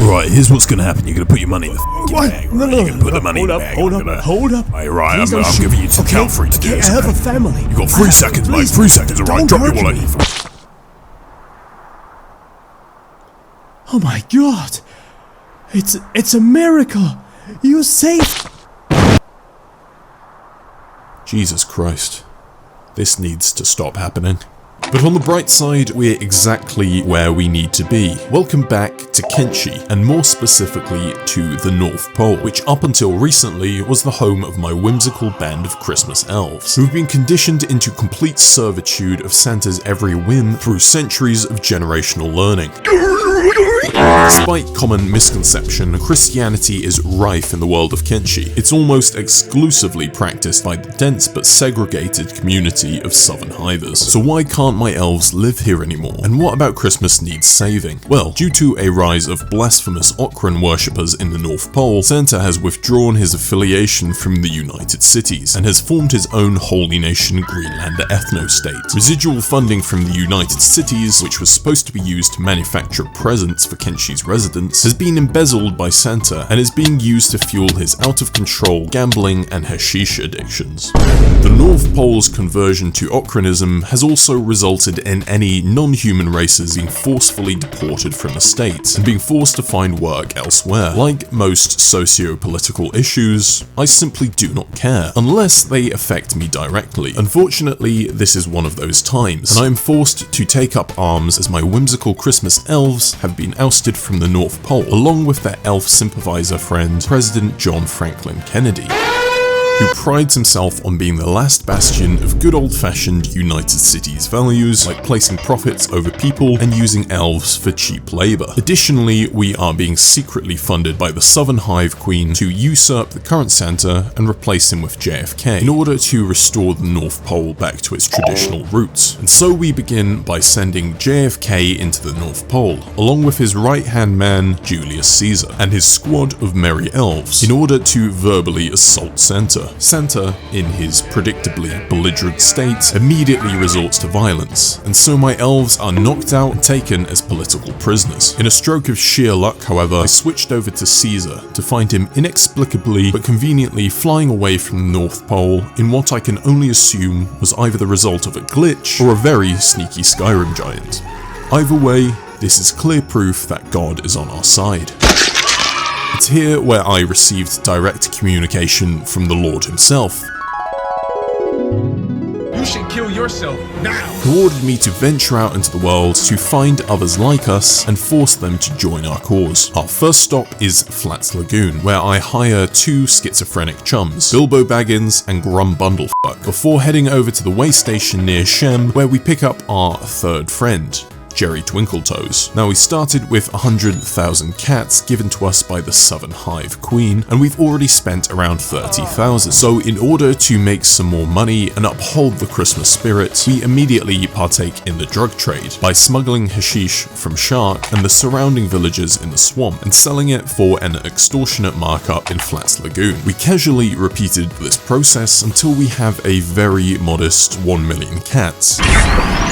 Alright, here's what's gonna happen. You're gonna put your money in the What? bag. No, Right? You're gonna put the money in the bag. Hold up. Alright, Please I'm don't shoot. giving you to count 3 to do Okay, this. I have a family. You got 3 seconds, mate. 3 seconds. Alright, Don't drop your hurt wallet. me. Oh my god! It's a miracle! You saved. Jesus Christ. This needs to stop happening. But on the bright side, we're exactly where we need to be. Welcome back to Kenshi, and more specifically to the North Pole, which up until recently was the home of my whimsical band of Christmas elves, who've been conditioned into complete servitude of Santa's every whim through centuries of generational learning. Despite common misconception, Christianity is rife in the world of Kenshi. It's almost exclusively practiced by the dense but segregated community of southern hivers. So why can't my elves live here anymore? And what about Christmas needs saving? Well, due to a rise of blasphemous Okran worshippers in the North Pole, Santa has withdrawn his affiliation from the United Cities and has formed his own holy nation Greenlander ethno-state. Residual funding from the United Cities, which was supposed to be used to manufacture presents for Kenshi's residents, has been embezzled by Santa and is being used to fuel his out-of-control gambling and hashish addictions. The North Pole's conversion to Okranism has also resulted in any non-human races being forcefully deported from the state and being forced to find work elsewhere. Like most socio-political issues, I simply do not care, unless they affect me directly. Unfortunately, this is one of those times, and I am forced to take up arms as my whimsical Christmas elves have been ousted from the North Pole, along with their elf sympathizer friend, President John Franklin Kennedy, who prides himself on being the last bastion of good old-fashioned United Cities values, like placing profits over people and using elves for cheap labor. Additionally, we are being secretly funded by the Southern Hive Queen to usurp the current Santa and replace him with JFK in order to restore the North Pole back to its traditional roots. And so we begin by sending JFK into the North Pole, along with his right-hand man, Julius Caesar, and his squad of merry elves, in order to verbally assault Santa. Santa, in his predictably belligerent state, immediately resorts to violence, and so my elves are knocked out and taken as political prisoners. In a stroke of sheer luck, however, I switched over to Caesar to find him inexplicably but conveniently flying away from the North Pole in what I can only assume was either the result of a glitch or a very sneaky Skyrim giant. Either way, this is clear proof that God is on our side. It's here where I received direct communication from the Lord himself, You should kill yourself now. who ordered me to venture out into the world to find others like us and force them to join our cause. Our first stop is Flats Lagoon, where I hire 2 schizophrenic chums, Bilbo Baggins and Grum Bundlefuck, before heading over to the way station near Shem, where we pick up our third friend, Jerry Twinkletoes. Now, we started with 100,000 cats given to us by the Southern Hive Queen, and we've already spent around 30,000. So in order to make some more money and uphold the Christmas spirit, we immediately partake in the drug trade by smuggling hashish from Shark and the surrounding villages in the swamp and selling it for an extortionate markup in Flats Lagoon. We casually repeated this process until we have a very modest 1 million cats,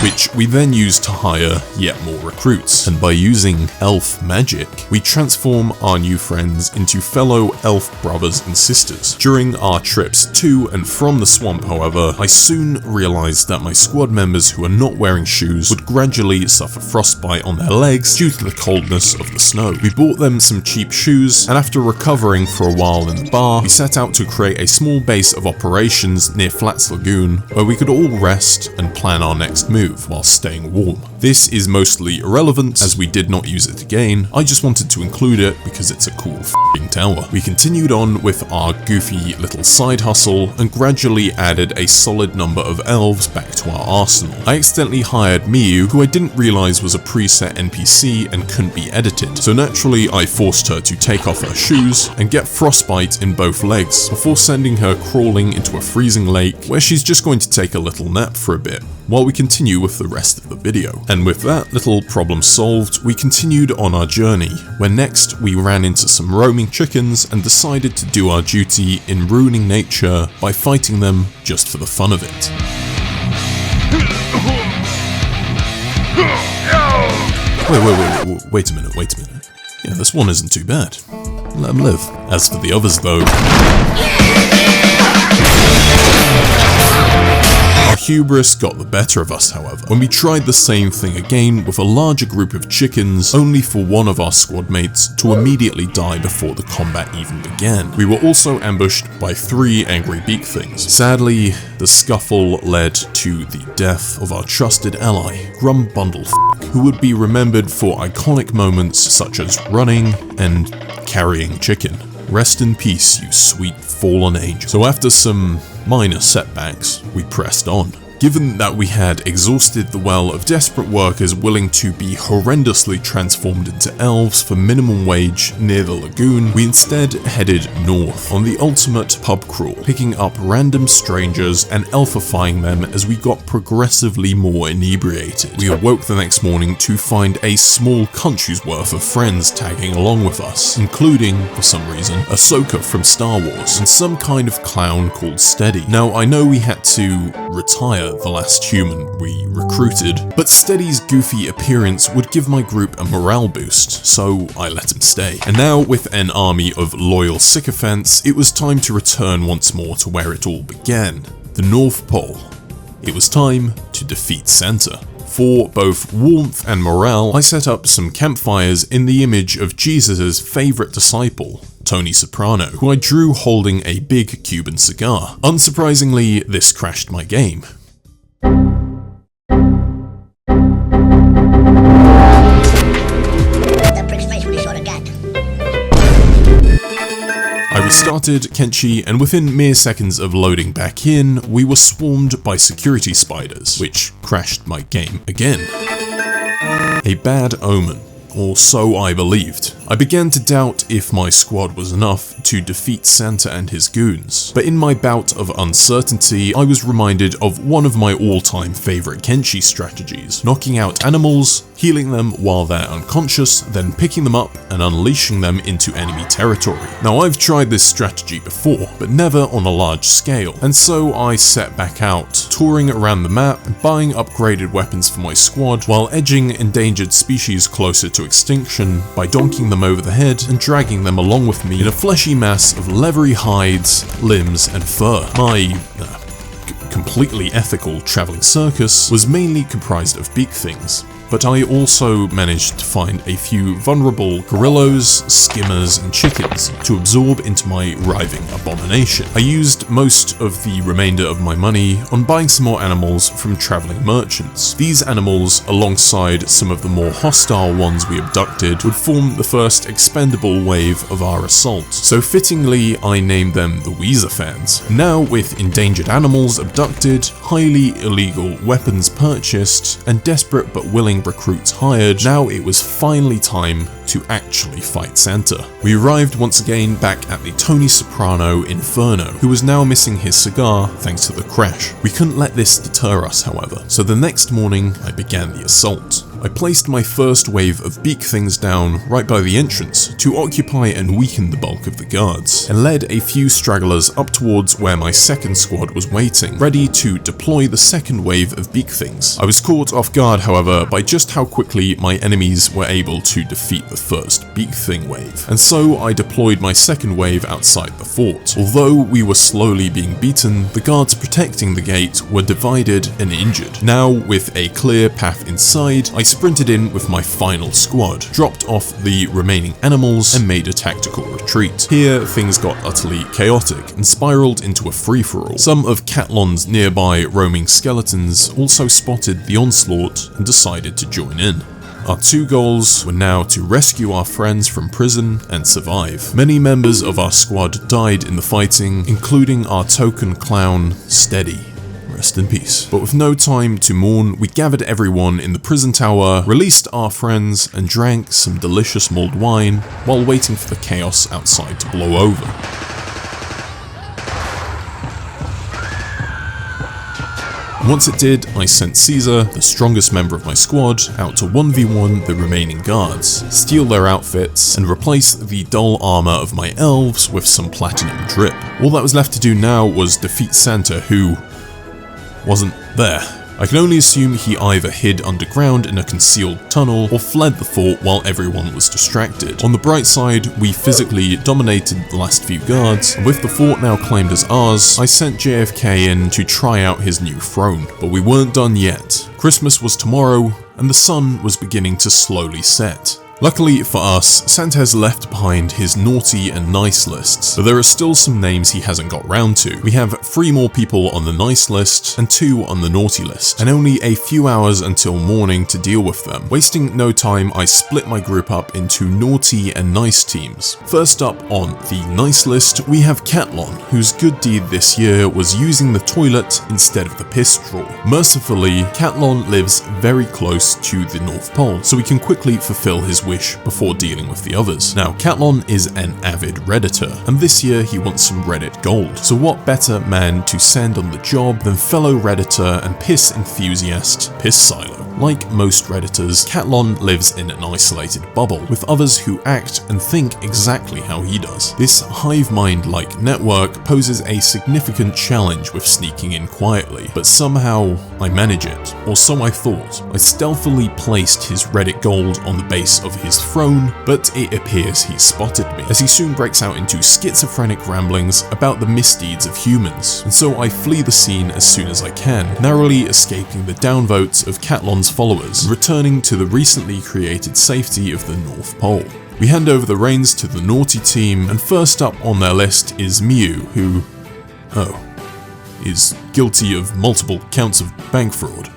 which we then use to hire yet more recruits. And by using elf magic, we transform our new friends into fellow elf brothers and sisters. During our trips to and from the swamp, however, I soon realized that my squad members who are not wearing shoes would gradually suffer frostbite on their legs due to the coldness of the snow. We bought them some cheap shoes, and after recovering for a while in the bar, we set out to create a small base of operations near Flats Lagoon where we could all rest and plan our next move while staying warm. This is mostly irrelevant as we did not use it again. I just wanted to include it because it's a cool f***ing tower. We continued on with our goofy little side hustle and gradually added a solid number of elves back to our arsenal. I accidentally hired Miyu, who I didn't realize was a preset NPC and couldn't be edited, so naturally I forced her to take off her shoes and get frostbite in both legs before sending her crawling into a freezing lake where she's just going to take a little nap for a bit while we continue with the rest of the video. And with that little problem solved, we continued on our journey, where next we ran into some roaming chickens and decided to do our duty in ruining nature by fighting them just for the fun of it. Wait a minute. Yeah, this one isn't too bad. Let him live. As for the others though... Our hubris got the better of us, however, when we tried the same thing again with a larger group of chickens, only for one of our squad mates to immediately die before the combat even began. We were also ambushed by 3 angry beak things. Sadly, the scuffle led to the death of our trusted ally, Grumbundlefuck, who would be remembered for iconic moments such as running and carrying chicken. Rest in peace, you sweet fallen angel. So after some minor setbacks, we pressed on. Given that we had exhausted the well of desperate workers willing to be horrendously transformed into elves for minimum wage near the lagoon, we instead headed north on the ultimate pub crawl, picking up random strangers and elfifying them as we got progressively more inebriated. We awoke the next morning to find a small country's worth of friends tagging along with us, including, for some reason, Ahsoka from Star Wars and some kind of clown called Steady. Now, I know we had to retire the last human we recruited, but Steady's goofy appearance would give my group a morale boost, so I let him stay. And now, with an army of loyal sycophants, it was time to return once more to where it all began, the North Pole. It was time to defeat Santa. For both warmth and morale, I set up some campfires in the image of Jesus' favourite disciple, Tony Soprano, who I drew holding a big Cuban cigar. Unsurprisingly, this crashed my game. I restarted Kenshi, and within mere seconds of loading back in, we were swarmed by security spiders, which crashed my game again. A bad omen. Or so I believed. I began to doubt if my squad was enough to defeat Santa and his goons, but in my bout of uncertainty, I was reminded of one of my all-time favourite Kenshi strategies, knocking out animals, healing them while they're unconscious, then picking them up and unleashing them into enemy territory. Now, I've tried this strategy before, but never on a large scale, and so I set back out, touring around the map, buying upgraded weapons for my squad, while edging endangered species closer to extinction by donking them over the head and dragging them along with me in a fleshy mass of leathery hides, limbs, and fur. My completely ethical travelling circus was mainly comprised of beak things, but I also managed to find a few vulnerable gorillas, skimmers, and chickens to absorb into my writhing abomination. I used most of the remainder of my money on buying some more animals from travelling merchants. These animals, alongside some of the more hostile ones we abducted, would form the first expendable wave of our assault. So fittingly, I named them the Weezer fans. Now, with endangered animals abducted, highly illegal weapons purchased, and desperate but willing recruits hired, now it was finally time to actually fight Santa. We arrived once again back at the Tony Soprano Inferno, who was now missing his cigar thanks to the crash. We couldn't let this deter us, however, so the next morning I began the assault. I placed my first wave of beak things down right by the entrance to occupy and weaken the bulk of the guards, and led a few stragglers up towards where my second squad was waiting, ready to deploy the second wave of beak things. I was caught off guard, however, by just how quickly my enemies were able to defeat the first beak thing wave, and so I deployed my second wave outside the fort. Although we were slowly being beaten, the guards protecting the gate were divided and injured. Now, with a clear path inside, I sprinted in with my final squad, dropped off the remaining animals, and made a tactical retreat. Here, things got utterly chaotic and spiraled into a free-for-all. Some of Catlon's nearby roaming skeletons also spotted the onslaught and decided to join in. Our two goals were now to rescue our friends from prison and survive. Many members of our squad died in the fighting, including our token clown, Steady. Rest in peace. But with no time to mourn, we gathered everyone in the prison tower, released our friends, and drank some delicious mulled wine while waiting for the chaos outside to blow over. Once it did, I sent Caesar, the strongest member of my squad, out to 1v1 the remaining guards, steal their outfits, and replace the dull armor of my elves with some platinum drip. All that was left to do now was defeat Santa, who wasn't there. I can only assume he either hid underground in a concealed tunnel or fled the fort while everyone was distracted. On the bright side, we physically dominated the last few guards, and with the fort now claimed as ours, I sent JFK in to try out his new throne. But we weren't done yet. Christmas was tomorrow, and the sun was beginning to slowly set. Luckily for us, Santa has left behind his naughty and nice lists, but there are still some names he hasn't got round to. We have 3 more people on the nice list and 2 on the naughty list, and only a few hours until morning to deal with them. Wasting no time, I split my group up into naughty and nice teams. First up on the nice list, we have Catlon, whose good deed this year was using the toilet instead of the piss straw. Mercifully, Catlon lives very close to the North Pole, so we can quickly fulfill his wish before dealing with the others. Now, Catlon is an avid Redditor, and this year he wants some Reddit gold. So what better man to send on the job than fellow Redditor and piss enthusiast, Piss Silo. Like most Redditors, Catlon lives in an isolated bubble, with others who act and think exactly how he does. This hive mind-like network poses a significant challenge with sneaking in quietly, but somehow I manage it, or so I thought. I stealthily placed his Reddit gold on the base of his throne, but it appears he spotted me, as he soon breaks out into schizophrenic ramblings about the misdeeds of humans, and so I flee the scene as soon as I can, narrowly escaping the downvotes of Catlon's followers, returning to the recently created safety of the North Pole. We hand over the reins to the naughty team, and first up on their list is Mew, who, is guilty of multiple counts of bank fraud.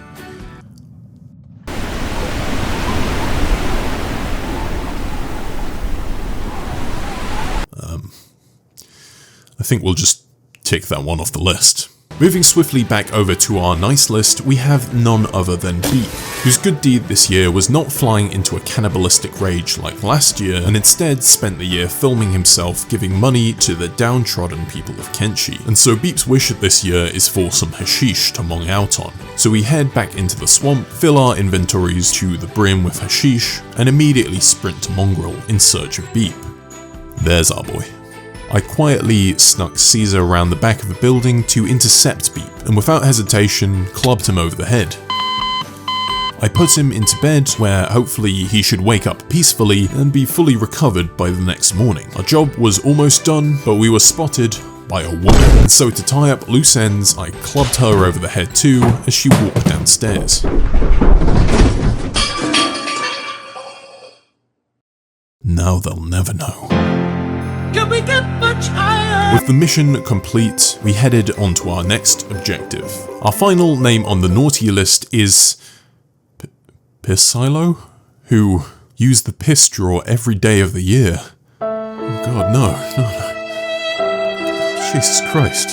I think we'll just tick that one off the list. Moving swiftly back over to our nice list, we have none other than Beep, whose good deed this year was not flying into a cannibalistic rage like last year, and instead spent the year filming himself giving money to the downtrodden people of Kenshi. And so Beep's wish this year is for some hashish to mong out on. So we head back into the swamp, fill our inventories to the brim with hashish, and immediately sprint to Mongrel in search of Beep. There's our boy. I quietly snuck Caesar around the back of a building to intercept Beep, and without hesitation, clubbed him over the head. I put him into bed, where hopefully he should wake up peacefully and be fully recovered by the next morning. Our job was almost done, but we were spotted by a woman, and so to tie up loose ends, I clubbed her over the head too as she walked downstairs. Now they'll never know. Can we get much higher? With the mission complete, we headed onto our next objective. Our final name on the naughty list is Piss Silo, who use the piss straw every day of the year. Oh god, no. Jesus Christ.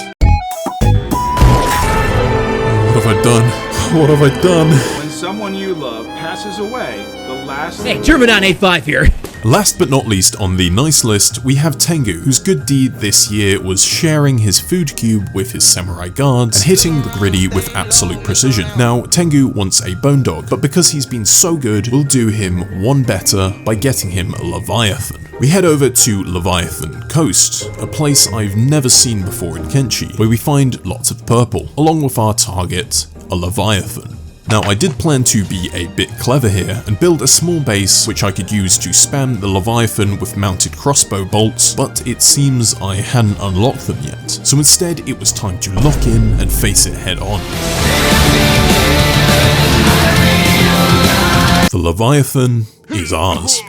What have I done? What have I done? When someone you love passes away, the last Hey, German on 85 here. Last but not least on the nice list, we have Tengu, whose good deed this year was sharing his food cube with his samurai guards and hitting the griddy with absolute precision. Now, Tengu wants a bone dog, but because he's been so good, we'll do him one better by getting him a Leviathan. We head over to Leviathan Coast, a place I've never seen before in Kenshi, where we find lots of purple, along with our target, a Leviathan. Now, I did plan to be a bit clever here and build a small base which I could use to spam the Leviathan with mounted crossbow bolts, but it seems I hadn't unlocked them yet. So instead, it was time to lock in and face it head on. The Leviathan is ours.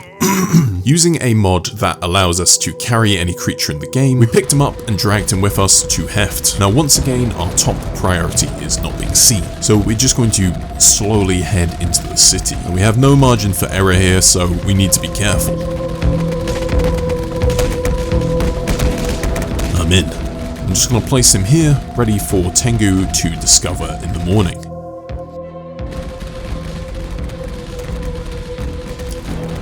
Using a mod that allows us to carry any creature in the game, we picked him up and dragged him with us to Heft. Now once again, our top priority is not being seen, so we're just going to slowly head into the city. And we have no margin for error here, so we need to be careful. I'm in. I'm just going to place him here, ready for Tengu to discover in the morning.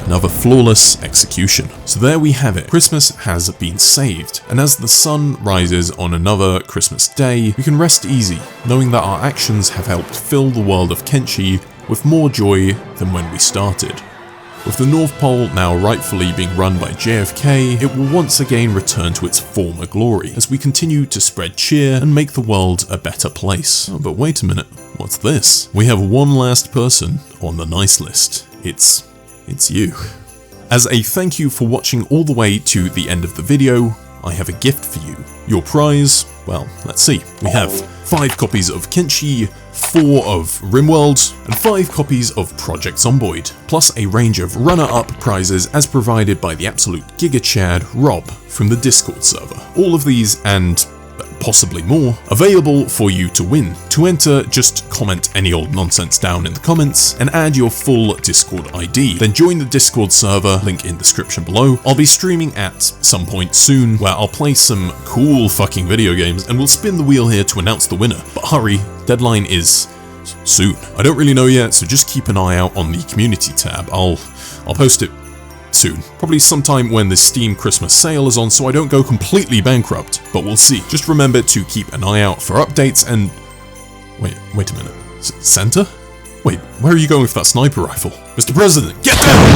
Another flawless execution. So there we have it. Christmas has been saved, and as the sun rises on another Christmas day, we can rest easy, knowing that our actions have helped fill the world of Kenshi with more joy than when we started. With the North Pole now rightfully being run by JFK, it will once again return to its former glory as we continue to spread cheer and make the world a better place. Oh, but wait a minute, what's this? We have one last person on the nice list. It's you. As a thank you for watching all the way to the end of the video, I have a gift for you. Your prize, well, let's see. We have 5 copies of Kenshi, 4 of RimWorld, and 5 copies of Project Zomboid, plus a range of runner-up prizes as provided by the absolute Giga Chad Rob from the Discord server. All of these and possibly more available for you to win. To enter, just comment any old nonsense down in the comments and add your full Discord ID. Then join the Discord server, link in description below. I'll be streaming at some point soon where I'll play some cool fucking video games and we'll spin the wheel here to announce the winner. But hurry, deadline is soon. I don't really know yet, so just keep an eye out on the community tab. I'll post it soon. Probably sometime when the Steam Christmas sale is on so I don't go completely bankrupt, but we'll see. Just remember to keep an eye out for updates and... Wait a minute. Santa? Wait, where are you going with that sniper rifle? Mr. President, get down!